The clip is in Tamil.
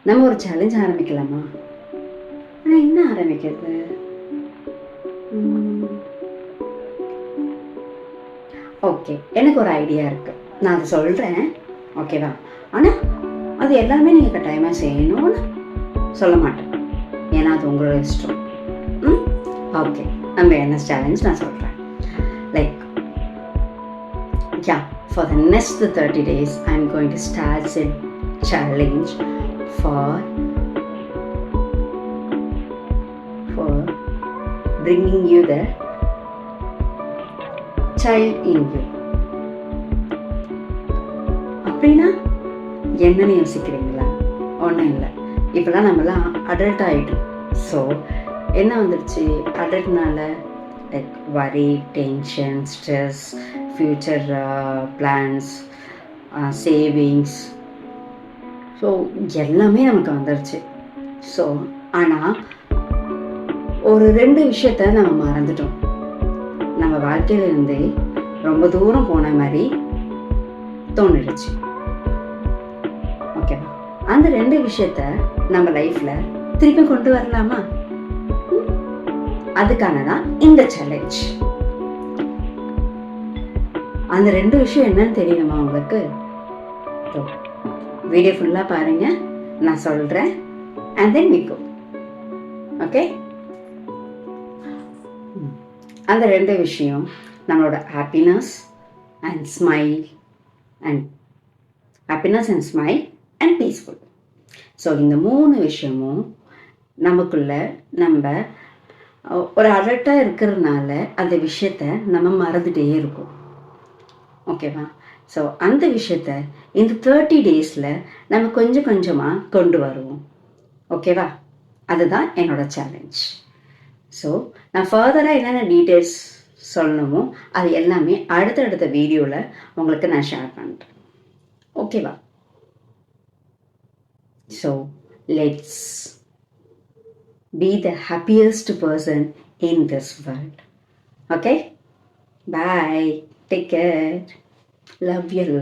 நம்ம ஒரு சேலஞ்ச் ஆரம்பிக்கலாமா? ஆனால் என்ன ஆரம்பிக்கிறது? ஓகே, எனக்கு ஒரு ஐடியா இருக்குது. நான் அதை சொல்கிறேன், ஓகேவா? ஆனால் அது எல்லாமே நீங்கள் கட்டாயமாக செய்யணும்னு சொல்ல மாட்டேன், ஏன்னா அது உங்களோட இஷ்டம். ஓகே, நம்ம என்ன சேலஞ்ச் நான் சொல்கிறேன். Like for the next 30 days I'm going to start a challenge for bringing you the child in you. அப்படின்னா என்னன்னு யோசிக்கிறீங்களா? ஒன்றும் இல்லை, இப்போலாம் நம்மலாம் அடல்ட் ஆகிட்டோம். ஸோ என்ன வந்துடுச்சு, அடல்ட்னால லைக் வரி, tension, stress, future plans, savings, so எல்லாமே நமக்கு வந்துடுச்சு. ஸோ ஆனால் ஒரு 2 விஷயத்த நம்ம மறந்துட்டோம். நம்ம வாழ்க்கையிலேருந்தே ரொம்ப தூரம் போன மாதிரி தோணிடுச்சு, ஓகேவா? அந்த 2 விஷயத்த நம்ம லைஃப்பில் திருப்பி கொண்டு வரலாமா? அதுக்கான தான் இந்த சேலஞ்ச். அந்த 2 விஷயம் என்னன்னு தெரியணுமா உங்களுக்கு? வீடியோ ஃபுல்லாக பாருங்க, நான் சொல்கிறேன், and then we go. Okay, அந்த 2 விஷயம் நம்மளோட happiness and smile and peaceful. So இந்த 3 விஷயமும் நமக்குள்ள நம்ம ஒரு அலர்ட்டாக இருக்கிறதுனால அந்த விஷயத்த நம்ம மறந்துட்டே இருக்கோம், ஓகேவா? ஸோ அந்த விஷயத்த இந்த 30 டேஸில் நம்ம கொஞ்சம் கொஞ்சமாக கொண்டு வருவோம், ஓகேவா? அதுதான் என்னோட சேலஞ்ச். ஸோ நான் ஃபர்தராக என்னென்ன டீட்டெயில்ஸ் சொல்லணுமோ அது எல்லாமே அடுத்தடுத்த வீடியோவில் உங்களுக்கு நான் ஷேர் பண்ணுறேன், ஓகேவா? So let's be the happiest person in this world. Okay? Bye. Take care. Love you.